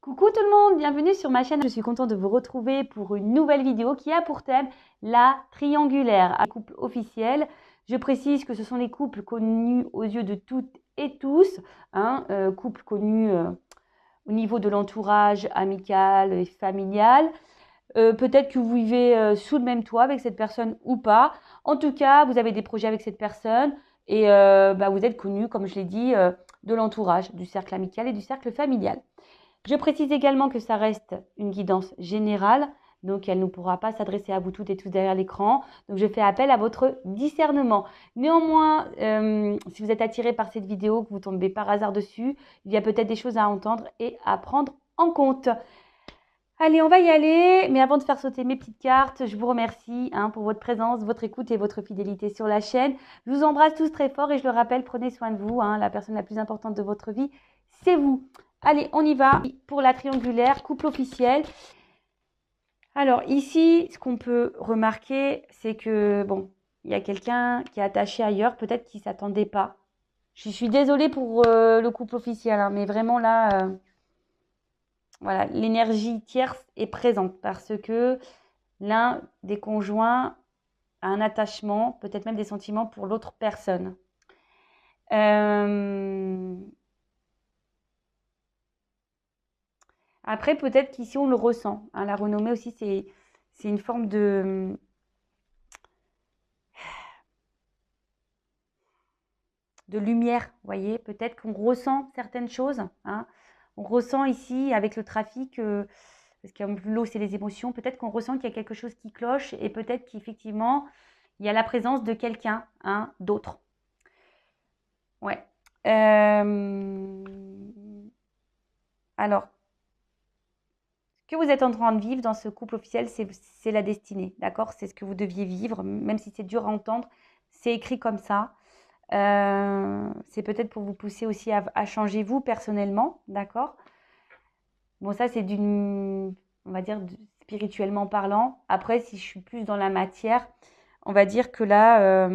Coucou tout le monde, bienvenue sur ma chaîne. Je suis contente de vous retrouver pour une nouvelle vidéo qui a pour thème la triangulaire. Un couple officiel. Je précise que ce sont les couples connus aux yeux de toutes et tous. Couples connus au niveau de l'entourage amical et familial. Peut-être que vous vivez sous le même toit avec cette personne ou pas. En tout cas, vous avez des projets avec cette personne et vous êtes connus, comme je l'ai dit, de l'entourage, du cercle amical et du cercle familial. Je précise également que ça reste une guidance générale, donc elle ne pourra pas s'adresser à vous toutes et tous derrière l'écran. Donc je fais appel à votre discernement. Néanmoins, si vous êtes attiré par cette vidéo, que vous tombez par hasard dessus, il y a peut-être des choses à entendre et à prendre en compte. Allez, on va y aller. Mais avant de faire sauter mes petites cartes, je vous remercie pour votre présence, votre écoute et votre fidélité sur la chaîne. Je vous embrasse tous très fort et je le rappelle, prenez soin de vous. La personne la plus importante de votre vie, c'est vous. Allez, on y va pour la triangulaire, couple officiel. Alors ici, ce qu'on peut remarquer, c'est que, bon, il y a quelqu'un qui est attaché ailleurs, peut-être qu'il ne s'attendait pas. Je suis désolée pour le couple officiel, mais vraiment là, voilà, l'énergie tierce est présente parce que l'un des conjoints a un attachement, peut-être même des sentiments pour l'autre personne. Après, peut-être qu'ici, on le ressent. La renommée aussi, c'est une forme de lumière, vous voyez. Peut-être qu'on ressent certaines choses. On ressent ici, avec le trafic, parce que l'eau, c'est les émotions, peut-être qu'on ressent qu'il y a quelque chose qui cloche et peut-être qu'effectivement, il y a la présence de quelqu'un, d'autre. Ouais. Alors, ce que vous êtes en train de vivre dans ce couple officiel, c'est la destinée, d'accord? C'est ce que vous deviez vivre, même si c'est dur à entendre, c'est écrit comme ça. C'est peut-être pour vous pousser aussi à changer vous personnellement, d'accord? Bon, ça, c'est on va dire, spirituellement parlant. Après, si je suis plus dans la matière, on va dire que là,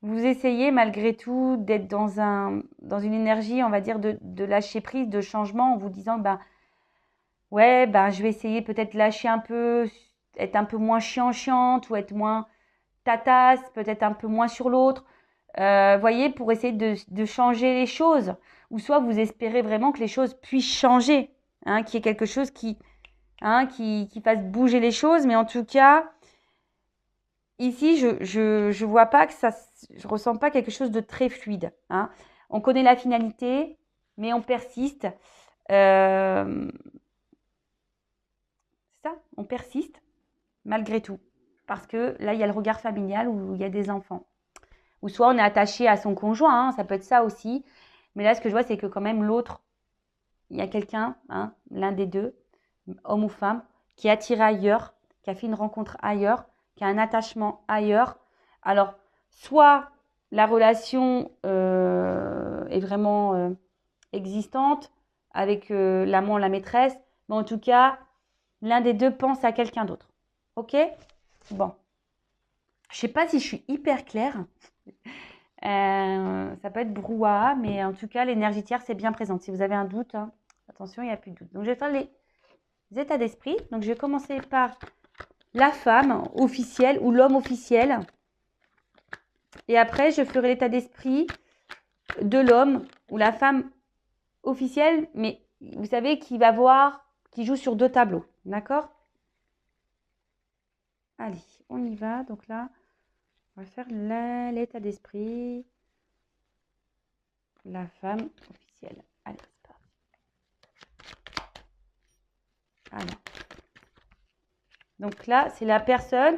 vous essayez malgré tout d'être dans une énergie, on va dire, de lâcher prise, de changement, en vous disant, ouais, je vais essayer peut-être lâcher un peu, être un peu moins chiante ou être moins tatasse, peut-être un peu moins sur l'autre. Voyez, pour essayer de changer les choses. Ou soit vous espérez vraiment que les choses puissent changer, qu'il y ait quelque chose qui fasse bouger les choses. Mais en tout cas, ici, je vois pas que ça, je ressens pas quelque chose de très fluide. On connaît la finalité, mais on persiste. C'est ça, on persiste malgré tout. Parce que là, il y a le regard familial où il y a des enfants. Ou soit on est attaché à son conjoint, ça peut être ça aussi. Mais là, ce que je vois, c'est que quand même l'autre, il y a quelqu'un, l'un des deux, homme ou femme, qui est attiré ailleurs, qui a fait une rencontre ailleurs, qui a un attachement ailleurs. Alors, soit la relation est vraiment existante avec l'amant, la maîtresse, mais en tout cas, l'un des deux pense à quelqu'un d'autre. Ok? Bon. Je ne sais pas si je suis hyper claire. Ça peut être brouhaha, mais en tout cas, l'énergie tierce est bien présente. Si vous avez un doute, attention, il n'y a plus de doute. Donc, je vais faire les états d'esprit. Donc, je vais commencer par la femme officielle ou l'homme officiel. Et après, je ferai l'état d'esprit de l'homme ou la femme officielle, mais vous savez, qui joue sur deux tableaux. D'accord? Allez, on y va. Donc là, on va faire l'état d'esprit. La femme officielle. Allez, c'est parti. Alors. Donc là, c'est la personne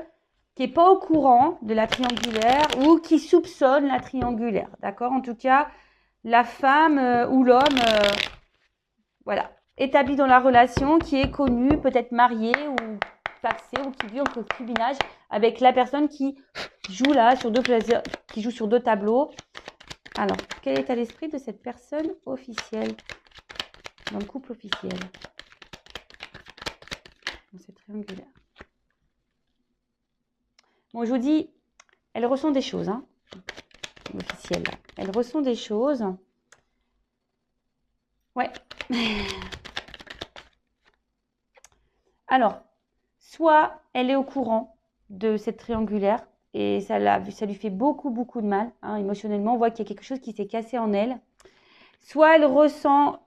qui n'est pas au courant de la triangulaire ou qui soupçonne la triangulaire. D'accord? En tout cas, la femme ou l'homme, voilà, établi dans la relation, qui est connu, peut-être marié ou paxé ou qui vit en concubinage avec la personne qui joue là sur deux tableaux. Alors, quel est l'esprit de cette personne officielle, dans le couple officiel, dans cette triangulaire? Bon, je vous dis, elle ressent des choses. l'officiel. Elle ressent des choses. Ouais. Alors, soit elle est au courant de cette triangulaire et ça lui fait beaucoup, beaucoup de mal. Hein, émotionnellement, on voit qu'il y a quelque chose qui s'est cassé en elle. Soit elle ressent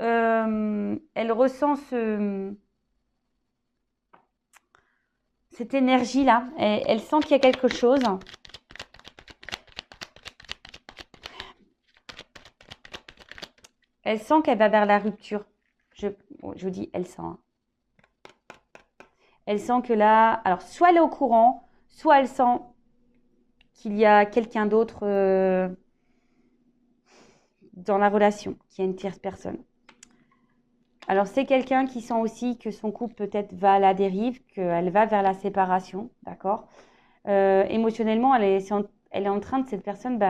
cette énergie-là. Elle sent qu'il y a quelque chose. Elle sent qu'elle va vers la rupture. Je vous dis, elle sent. Hein. Elle sent que là, alors soit elle est au courant, soit elle sent qu'il y a quelqu'un d'autre dans la relation, qu'il y a une tierce personne. Alors c'est quelqu'un qui sent aussi que son couple peut-être va à la dérive, qu'elle va vers la séparation, d'accord. Émotionnellement, elle est en train de, cette personne,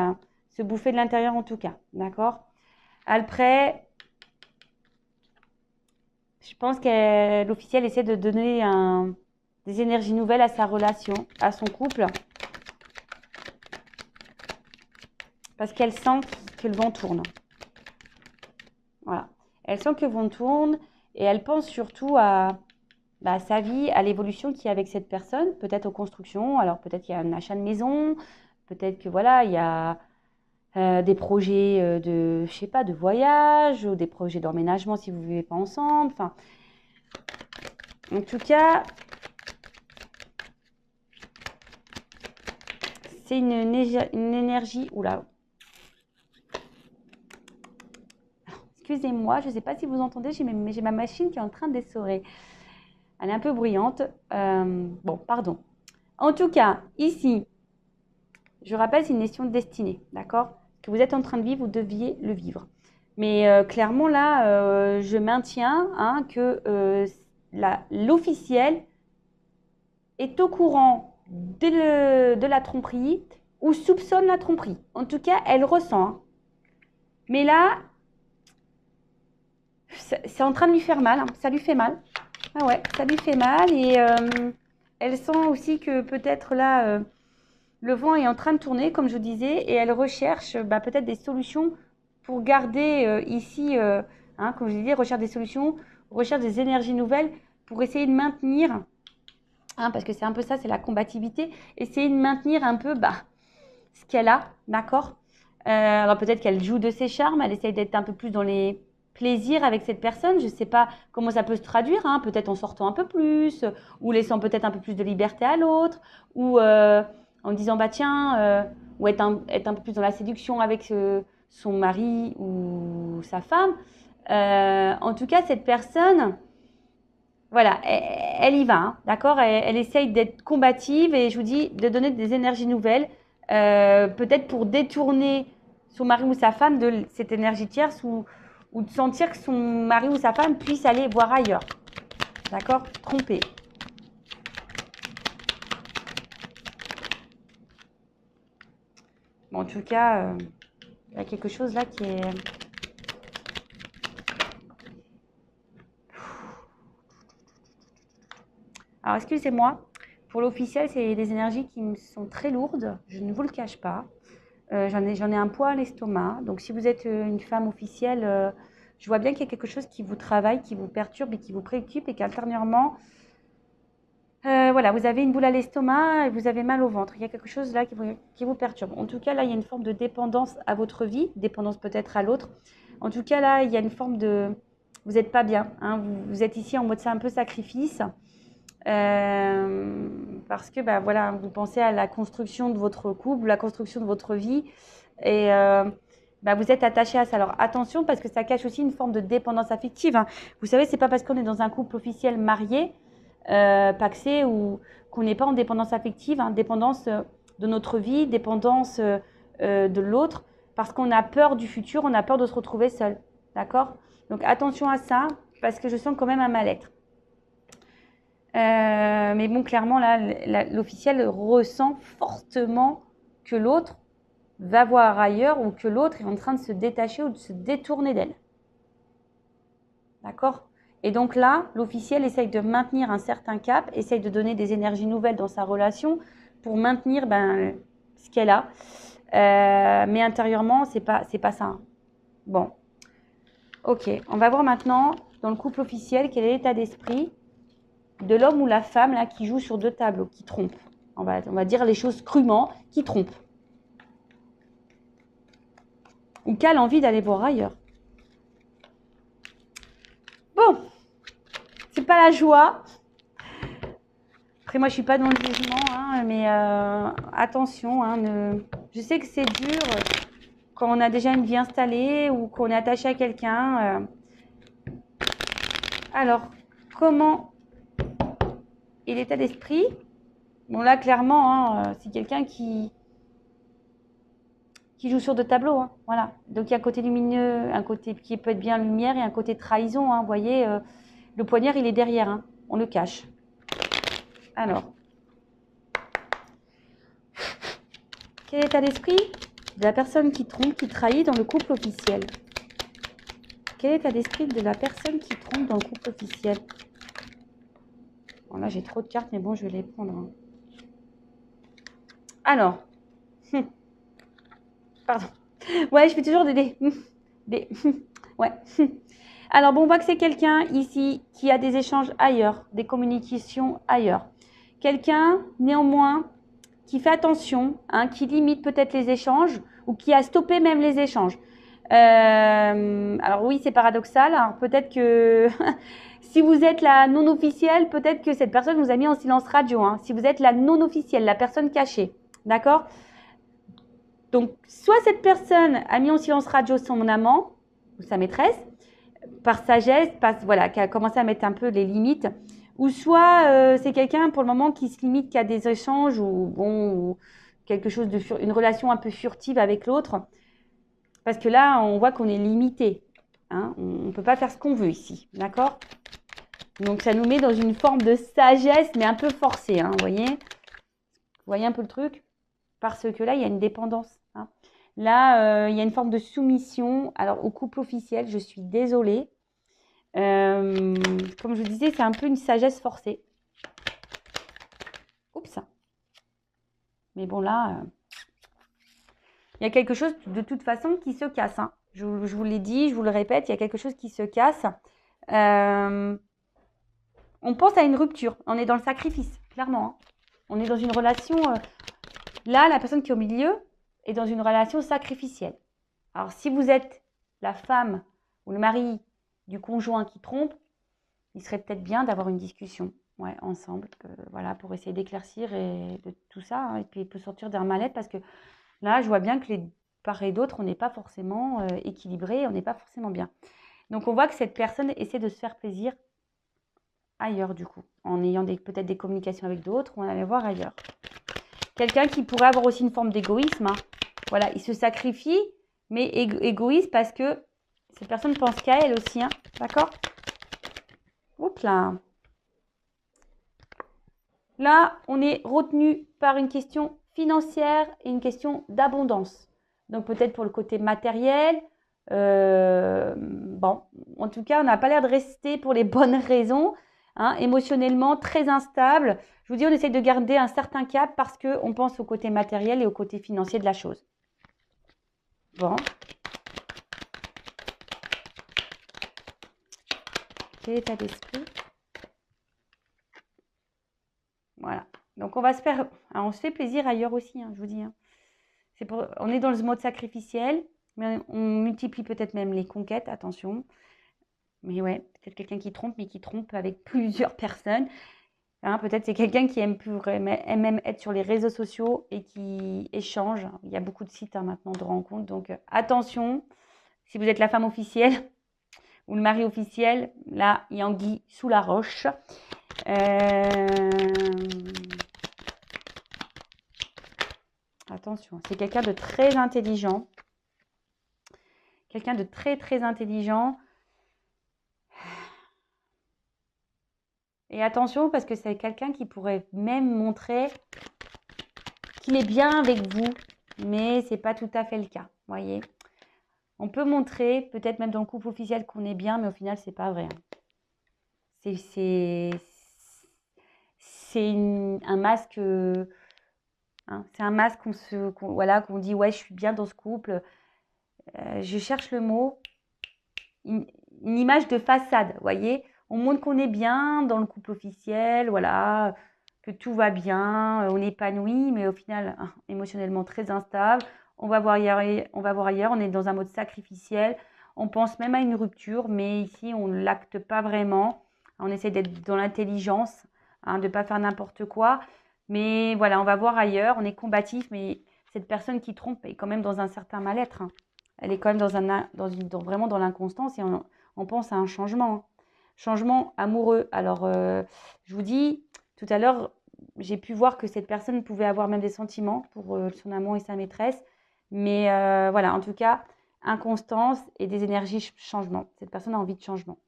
se bouffer de l'intérieur en tout cas, d'accord. Après, je pense que l'officiel essaie de donner des énergies nouvelles à sa relation, à son couple. Parce qu'elle sent que le vent tourne. Voilà. Elle sent que le vent tourne et elle pense surtout à sa vie, à l'évolution qu'il y a avec cette personne, peut-être aux constructions. Alors peut-être qu'il y a un achat de maison, peut-être que voilà, il y a des projets de, je sais pas, de voyage, ou des projets d'emménagement si vous ne vivez pas ensemble. Enfin, en tout cas, c'est une énergie. Oula. Excusez-moi, je ne sais pas si vous entendez, j'ai ma machine qui est en train d'essorer. Elle est un peu bruyante. Bon, pardon. En tout cas, ici, je rappelle, c'est une question de destinée, d'accord? Ce que vous êtes en train de vivre, vous deviez le vivre. Mais clairement, là, je maintiens que l'officiel est au courant de la tromperie ou soupçonne la tromperie. En tout cas, elle ressent. Hein. Mais là, c'est en train de lui faire mal. Hein. Ça lui fait mal. Ah ouais, ça lui fait mal. Et elle sent aussi que peut-être là, le vent est en train de tourner, comme je vous disais. Et elle recherche peut-être des solutions pour garder ici, comme je disais, recherche des solutions, recherche des énergies nouvelles pour essayer de maintenir, parce que c'est un peu ça, c'est la combativité, essayer de maintenir un peu ce qu'elle a, d'accord. Alors peut-être qu'elle joue de ses charmes, elle essaye d'être un peu plus dans les plaisirs avec cette personne, je ne sais pas comment ça peut se traduire, peut-être en sortant un peu plus, ou laissant peut-être un peu plus de liberté à l'autre, ou en disant tiens, ou être un peu plus dans la séduction avec son mari ou sa femme. En tout cas, cette personne, voilà, elle y va, d'accord. Elle essaye d'être combative et je vous dis de donner des énergies nouvelles, peut-être pour détourner son mari ou sa femme de cette énergie tierce ou de sentir que son mari ou sa femme puisse aller voir ailleurs, d'accord, tromper. Bon, en tout cas, il y a quelque chose là qui est... Alors, excusez-moi, pour l'officiel, c'est des énergies qui me sont très lourdes, je ne vous le cache pas. J'en ai un poids à l'estomac. Donc, si vous êtes une femme officielle, je vois bien qu'il y a quelque chose qui vous travaille, qui vous perturbe et qui vous préoccupe et qu'intérieurement, voilà, vous avez une boule à l'estomac et vous avez mal au ventre. Il y a quelque chose là qui vous perturbe. En tout cas, là, il y a une forme de dépendance à votre vie, dépendance peut-être à l'autre. En tout cas, là, il y a une forme de... Vous n'êtes pas bien. Vous êtes ici en mode c'est un peu sacrifice. Parce que voilà, vous pensez à la construction de votre couple, la construction de votre vie et vous êtes attaché à ça. Alors attention parce que ça cache aussi une forme de dépendance affective. Vous savez, c'est pas parce qu'on est dans un couple officiel marié, pacsé ou qu'on n'est pas en dépendance affective, dépendance de notre vie, dépendance de l'autre, parce qu'on a peur du futur, on a peur de se retrouver seul, d'accord? Donc attention à ça parce que je sens quand même un mal-être. Mais bon, clairement, là, l'officiel ressent fortement que l'autre va voir ailleurs ou que l'autre est en train de se détacher ou de se détourner d'elle. D'accord? Et donc là, l'officiel essaye de maintenir un certain cap, essaye de donner des énergies nouvelles dans sa relation pour maintenir ce qu'elle a. mais intérieurement, c'est pas ça. Hein. Bon, ok. On va voir maintenant, dans le couple officiel, quel est l'état d'esprit de l'homme ou la femme là, qui joue sur deux tableaux, qui trompe. On va dire les choses crûment, qui trompe. Ou qui a l'envie d'aller voir ailleurs. Bon, c'est pas la joie. Après, moi, je suis pas dans le jugement, hein, mais attention. Hein, je sais que c'est dur quand on a déjà une vie installée ou qu'on est attaché à quelqu'un. Alors, comment est l'état d'esprit? Bon, là, clairement, hein, c'est quelqu'un qui joue sur deux tableaux. Hein, voilà. Donc, il y a un côté lumineux, un côté qui peut être bien lumière et un côté trahison. Hein, vous voyez, le poignard, il est derrière. Hein, on le cache. Alors, quel est l'état d'esprit de la personne qui trompe, qui trahit dans le couple officiel? Quel est l'état d'esprit de la personne qui trompe dans le couple officiel? Bon, là, j'ai trop de cartes, mais bon, je vais les prendre. Hein. Alors, pardon. Ouais, je fais toujours des ouais. Alors, bon, on voit que c'est quelqu'un ici qui a des échanges ailleurs, des communications ailleurs. Quelqu'un, néanmoins, qui fait attention, hein, qui limite peut-être les échanges ou qui a stoppé même les échanges. Alors oui, c'est paradoxal. Alors peut-être que si vous êtes la non officielle, peut-être que cette personne vous a mis en silence radio. Hein. Si vous êtes la non officielle, la personne cachée, d'accord? Donc, soit cette personne a mis en silence radio son amant ou sa maîtresse, par sagesse, voilà, qui a commencé à mettre un peu les limites, ou soit c'est quelqu'un pour le moment qui se limite qu'à des échanges ou quelque chose une relation un peu furtive avec l'autre, parce que là, on voit qu'on est limité. Hein, on ne peut pas faire ce qu'on veut ici, d'accord? Donc, ça nous met dans une forme de sagesse, mais un peu forcée, hein, vous voyez un peu le truc? Parce que là, il y a une dépendance. Hein. Là, il y a une forme de soumission. Alors, au couple officiel, je suis désolée. Comme je vous disais, c'est un peu une sagesse forcée. Oups. Mais bon, là, il y a quelque chose de toute façon qui se casse. Hein. Je vous l'ai dit, je vous le répète, il y a quelque chose qui se casse. On pense à une rupture. On est dans le sacrifice, clairement. Hein. On est dans une relation... là, la personne qui est au milieu est dans une relation sacrificielle. Alors, si vous êtes la femme ou le mari du conjoint qui trompe, il serait peut-être bien d'avoir une discussion ensemble, voilà, pour essayer d'éclaircir et de tout ça. Hein, et puis, il peut sortir d'un mal-être parce que là, je vois bien que les part et d'autre, on n'est pas forcément équilibré, on n'est pas forcément bien. Donc, on voit que cette personne essaie de se faire plaisir ailleurs, du coup, en ayant peut-être des communications avec d'autres, on va aller voir ailleurs. Quelqu'un qui pourrait avoir aussi une forme d'égoïsme. Hein. Voilà, il se sacrifie, mais égoïste parce que cette personne pense qu'à elle aussi. Hein. D'accord? Oups là. Là, on est retenu par une question financière et une question d'abondance. Donc peut-être pour le côté matériel. Bon, en tout cas, on n'a pas l'air de rester pour les bonnes raisons. Hein, émotionnellement très instable. Je vous dis, on essaie de garder un certain cap parce qu'on pense au côté matériel et au côté financier de la chose. Bon. Quel état d'esprit? Voilà. Donc, on va se faire... Alors, on se fait plaisir ailleurs aussi, hein, je vous dis. Hein. On est dans le mode sacrificiel, mais on multiplie peut-être même les conquêtes, attention. Mais ouais, peut-être quelqu'un qui trompe, mais qui trompe avec plusieurs personnes. Hein, peut-être c'est quelqu'un qui aime même être sur les réseaux sociaux et qui échange. Il y a beaucoup de sites maintenant de rencontres. Donc, attention, si vous êtes la femme officielle ou le mari officiel, là, il y a anguille sous la roche. Attention, c'est quelqu'un de très intelligent. Quelqu'un de très, très intelligent. Et attention, parce que c'est quelqu'un qui pourrait même montrer qu'il est bien avec vous, mais ce n'est pas tout à fait le cas, voyez. On peut montrer, peut-être même dans le couple officiel, qu'on est bien, mais au final, ce n'est pas vrai. C'est un masque hein. C'est un masque voilà, qu'on dit, ouais, je suis bien dans ce couple. Je cherche le mot. Une, une image de façade, vous voyez. On montre qu'on est bien dans le couple officiel, voilà, que tout va bien, on est épanoui, mais au final, émotionnellement très instable. On va voir ailleurs, on est dans un mode sacrificiel. On pense même à une rupture, mais ici, on ne l'acte pas vraiment. On essaie d'être dans l'intelligence, hein, de ne pas faire n'importe quoi. Mais voilà, on va voir ailleurs, on est combatif, mais cette personne qui trompe est quand même dans un certain mal-être, hein. Elle est quand même vraiment dans l'inconstance et on pense à un changement, hein. Changement amoureux. Alors, je vous dis, tout à l'heure, j'ai pu voir que cette personne pouvait avoir même des sentiments pour son amant et sa maîtresse. Mais voilà, en tout cas, inconstance et des énergies changement. Cette personne a envie de changement.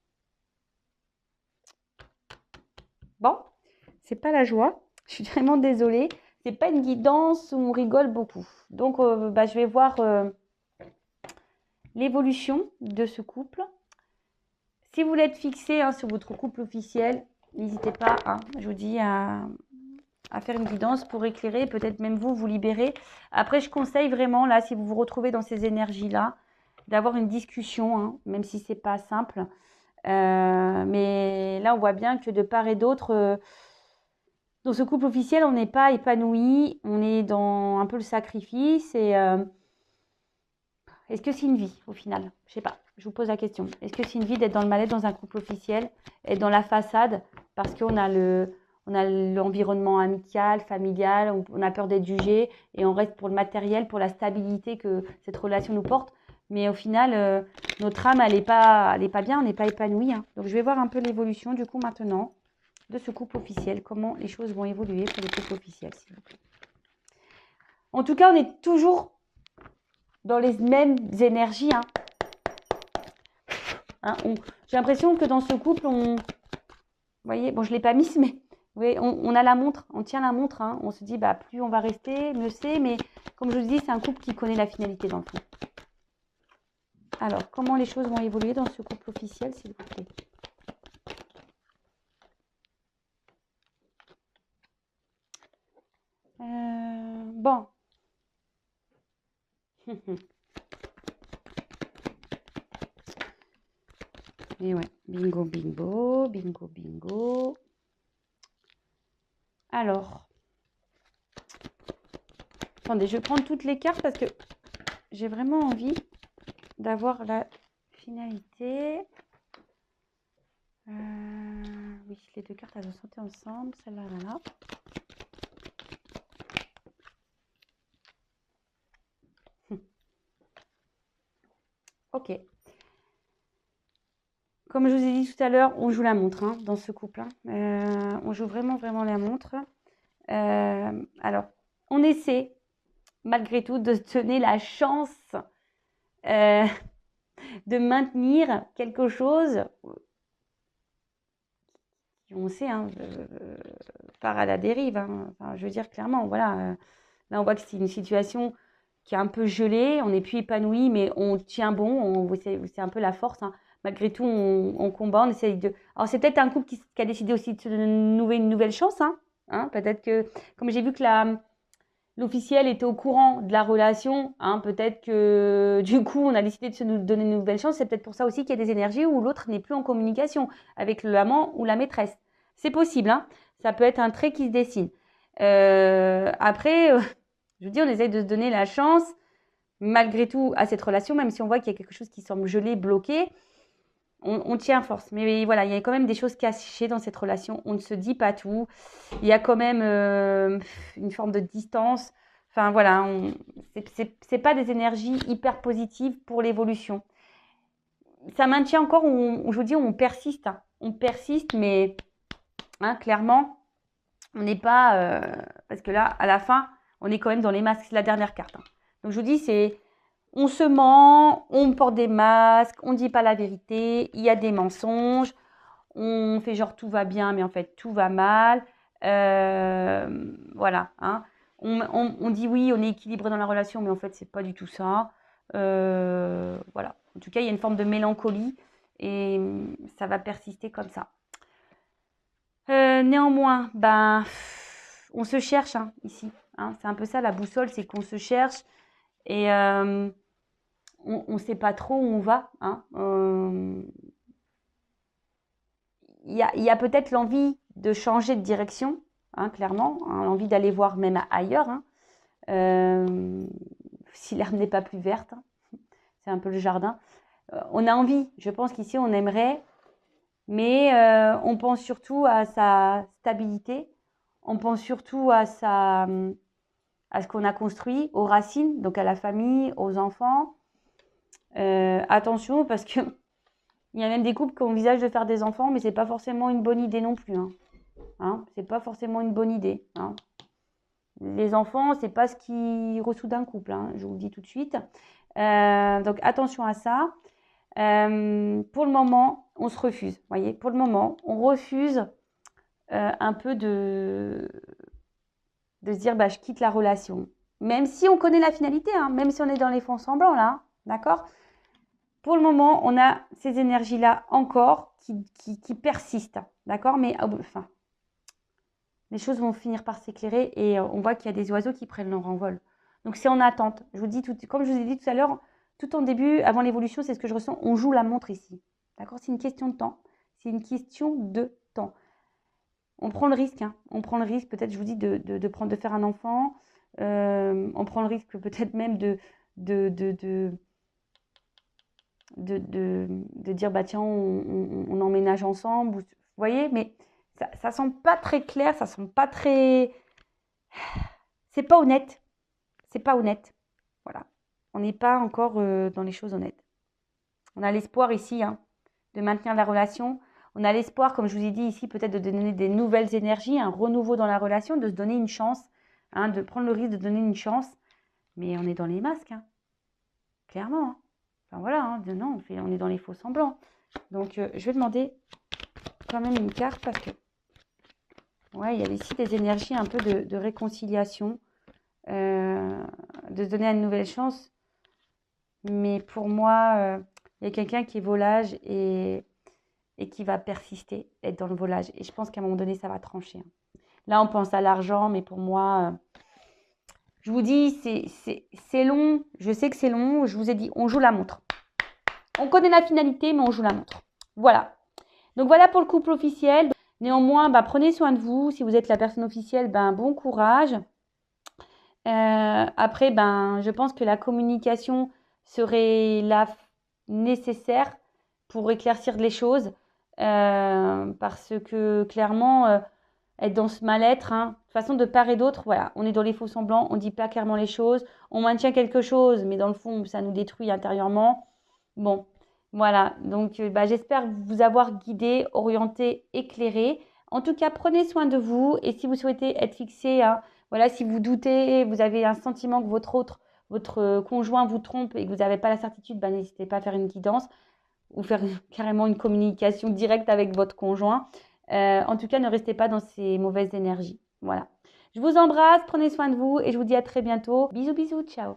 Bon, c'est pas la joie. Je suis vraiment désolée. C'est pas une guidance où on rigole beaucoup. Donc, je vais voir l'évolution de ce couple. Si vous voulez être fixé, hein, sur votre couple officiel, n'hésitez pas, hein, je vous dis, à faire une guidance pour éclairer, peut-être même vous libérer. Après, je conseille vraiment, là, si vous vous retrouvez dans ces énergies-là, d'avoir une discussion, hein, même si c'est pas simple. Mais là, on voit bien que de part et d'autre, dans ce couple officiel, on n'est pas épanoui, on est dans un peu le sacrifice et est-ce que c'est une vie au final? Je sais pas, je vous pose la question. Est-ce que c'est une vie d'être dans le mal-être dans un couple officiel, être dans la façade parce qu'on a l'environnement amical, familial, on a peur d'être jugé et on reste pour le matériel, pour la stabilité que cette relation nous porte. Mais au final, notre âme, elle n'est pas bien, on n'est pas épanoui, hein. Donc je vais voir un peu l'évolution du coup maintenant de ce couple officiel, comment les choses vont évoluer pour le couple officiel, s'il vous plaît. En tout cas, on est toujours dans les mêmes énergies, hein. J'ai l'impression que dans ce couple, vous voyez, bon, je ne l'ai pas mise, mais vous voyez, on a la montre, on tient la montre, hein. On se dit, plus on va rester, mieux c'est, mais comme je vous dis, c'est un couple qui connaît la finalité dans le fond. Alors, comment les choses vont évoluer dans ce couple officiel, s'il vous plaît? Bon. Et ouais, bingo, bingo, bingo, bingo. Alors, attendez, je vais prendre toutes les cartes parce que j'ai vraiment envie d'avoir la finalité. Oui, les deux cartes, elles ont sauté ensemble. Celle-là, voilà. Ok. Comme je vous ai dit tout à l'heure, on joue la montre, hein, dans ce couple, hein. On joue vraiment, vraiment la montre. Alors, on essaie, malgré tout, de se donner la chance de maintenir quelque chose qui, on sait, hein, part à la dérive, hein. Enfin, je veux dire clairement, voilà. Là, on voit que c'est une situation qui est un peu gelée, on n'est plus épanoui, mais on tient bon, c'est un peu la force, hein. Malgré tout, on combat, on essaye de... Alors, c'est peut-être un couple qui a décidé aussi de se donner une nouvelle chance, hein. Peut-être que, comme j'ai vu que l'officiel était au courant de la relation, hein, peut-être que du coup on a décidé de se donner une nouvelle chance. C'est peut-être pour ça aussi qu'il y a des énergies où l'autre n'est plus en communication avec l'amant ou la maîtresse. C'est possible, hein. Ça peut être un trait qui se dessine. Après, je vous dis, on essaye de se donner la chance, malgré tout, à cette relation, même si on voit qu'il y a quelque chose qui semble gelé, bloqué. On tient force. Mais voilà, il y a quand même des choses cachées dans cette relation. On ne se dit pas tout. Il y a quand même une forme de distance. Enfin voilà, c'est pas des énergies hyper positives pour l'évolution. Ça maintient encore, je vous dis, on persiste, hein. On persiste, mais hein, clairement, on n'est pas... parce que là, à la fin, on est quand même dans les masques. C'est la dernière carte, hein. Donc je vous dis, on se ment, on porte des masques, on ne dit pas la vérité, il y a des mensonges, on fait genre tout va bien, mais en fait tout va mal. Voilà, hein. On dit oui, on est équilibré dans la relation, mais en fait c'est pas du tout ça. Voilà. En tout cas, il y a une forme de mélancolie et ça va persister comme ça. Néanmoins, on se cherche, hein, ici. hein. C'est un peu ça la boussole, c'est qu'on se cherche et on ne sait pas trop où on va, hein. Il y a peut-être l'envie de changer de direction, hein, clairement, hein, l'envie d'aller voir même ailleurs, hein. Si l'herbe n'est pas plus verte, hein. C'est un peu le jardin. On a envie, je pense qu'ici on aimerait, mais on pense surtout à sa stabilité, on pense surtout à ce qu'on a construit, aux racines, donc à la famille, aux enfants. Attention parce que il y a même des couples qui envisagent de faire des enfants, mais c'est pas forcément une bonne idée non plus, hein. Hein, c'est pas forcément une bonne idée, hein. Les enfants, c'est pas ce qui ressoude un couple, hein, je vous le dis tout de suite. Donc attention à ça. Pour le moment, on se refuse. Voyez, pour le moment, on refuse un peu de se dire bah, je quitte la relation. Même si on connaît la finalité, hein, même si on est dans les fonds semblants là, hein, d'accord? Pour le moment, on a ces énergies-là encore qui persistent, d'accord? Mais enfin, les choses vont finir par s'éclairer et on voit qu'il y a des oiseaux qui prennent leur envol. Donc c'est en attente. Je vous dis comme je vous ai dit tout à l'heure, tout en début, avant l'évolution, c'est ce que je ressens. On joue la montre ici, d'accord? C'est une question de temps. C'est une question de temps. On prend le risque, hein. On prend le risque, peut-être, je vous dis, de faire un enfant. On prend le risque peut-être même de dire bah tiens on emménage ensemble, vous voyez, mais ça sent pas très clair, ça sent pas très, c'est pas honnête, voilà, on n'est pas encore dans les choses honnêtes. On a l'espoir ici, hein, de maintenir la relation, on a l'espoir, comme je vous ai dit ici, peut-être de donner des nouvelles énergies, un renouveau dans la relation, de se donner une chance, hein, de prendre le risque de donner une chance, mais on est dans les masques, hein, clairement, hein. Enfin voilà, hein, non, on est dans les faux semblants. Donc je vais demander quand même une carte parce que ouais, il y a ici des énergies un peu de réconciliation, de se donner une nouvelle chance. Mais pour moi, il y a quelqu'un qui est volage et qui va persister, être dans le volage. Et je pense qu'à un moment donné, ça va trancher, hein. Là, on pense à l'argent, mais pour moi, je vous dis, c'est long. Je sais que c'est long. Je vous ai dit, on joue la montre. On connaît la finalité, mais on joue la montre. Voilà. Donc voilà pour le couple officiel. Néanmoins, bah, prenez soin de vous. Si vous êtes la personne officielle, ben, bon courage. Après, ben, je pense que la communication serait là nécessaire pour éclaircir les choses. Parce que clairement, être dans ce mal-être, hein, de toute façon, de part et d'autre, voilà, on est dans les faux semblants, on ne dit pas clairement les choses, on maintient quelque chose, mais dans le fond, ça nous détruit intérieurement. Bon, voilà, donc bah, j'espère vous avoir guidé, orienté, éclairé. En tout cas, prenez soin de vous et si vous souhaitez être fixé, hein, voilà, si vous doutez, vous avez un sentiment que votre conjoint vous trompe et que vous n'avez pas la certitude, bah, n'hésitez pas à faire une guidance ou faire carrément une communication directe avec votre conjoint. En tout cas, ne restez pas dans ces mauvaises énergies. Voilà. Je vous embrasse, prenez soin de vous et je vous dis à très bientôt. Bisous, bisous, ciao.